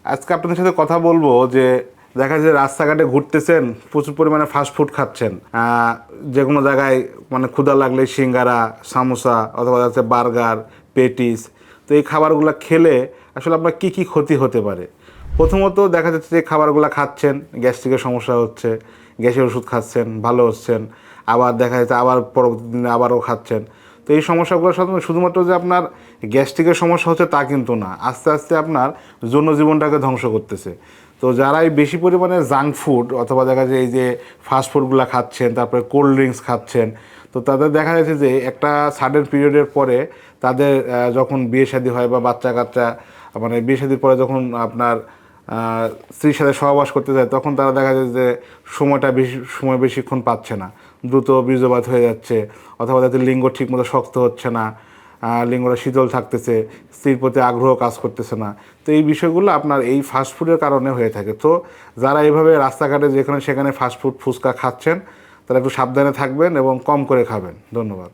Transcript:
আজকে আপনাদের সাথে কথা বলবো যে দেখা যায় রাস্তাঘাটে ঘুরতেছেন, প্রচুর পরিমাণে ফাস্টফুড খাচ্ছেন, যে কোনো জায়গায় মানে ক্ষুধা লাগলে সিঙ্গারা, সামোসা অথবা হচ্ছে বার্গার, পেটিস। তো এই খাবারগুলো খেলে আসলে আপনার কী কী ক্ষতি হতে পারে? প্রথমত দেখা যাচ্ছে যে খাবারগুলো খাচ্ছেন, গ্যাস্ট্রিকের সমস্যা হচ্ছে, গ্যাসের ওষুধ খাচ্ছেন, ভালো হচ্ছেন, আবার দেখা যাচ্ছে আবার পরবর্তী দিনে আবারও খাচ্ছেন। তো এই সমস্যাগুলোর সাথে শুধুমাত্র যে আপনার গ্যাস্ট্রিকের সমস্যা হচ্ছে তা কিন্তু না, আস্তে আস্তে আপনার জনজীবনটাকে ধ্বংস করতেছে। তো যারা এই বেশি পরিমাণে জাঙ্ক ফুড অথবা দেখা যায় এই যে ফাস্ট ফুডগুলো খাচ্ছেন, তারপরে কোল্ড ড্রিঙ্কস খাচ্ছেন, তো তাদের দেখা যাচ্ছে যে একটা সাডেন পিরিয়ডের পরে তাদের যখন বিয়ে শাদী হয় বা বাচ্চা কাচ্চা, মানে বিয়ে শাদীর পরে যখন আপনার স্ত্রীর সাথে সহবাস করতে যায়, তখন তারা দেখা যায় যে সময় বেশিক্ষণ পাচ্ছে না, দ্রুত বীর্যপাত হয়ে যাচ্ছে, অথবা তাদের লিঙ্গ ঠিকমতো শক্ত হচ্ছে না, লিঙ্গটা শীতল থাকতেছে, স্ত্রীর প্রতি আগ্রহ কাজ করতেছে না। তো এই বিষয়গুলো আপনার এই ফাস্টফুডের কারণে হয়ে থাকে। তো যারা এইভাবে রাস্তাঘাটে যেখানে সেখানে ফাস্টফুড ফুচকা খাচ্ছেন, তারা একটু সাবধানে থাকবেন এবং কম করে খাবেন। ধন্যবাদ।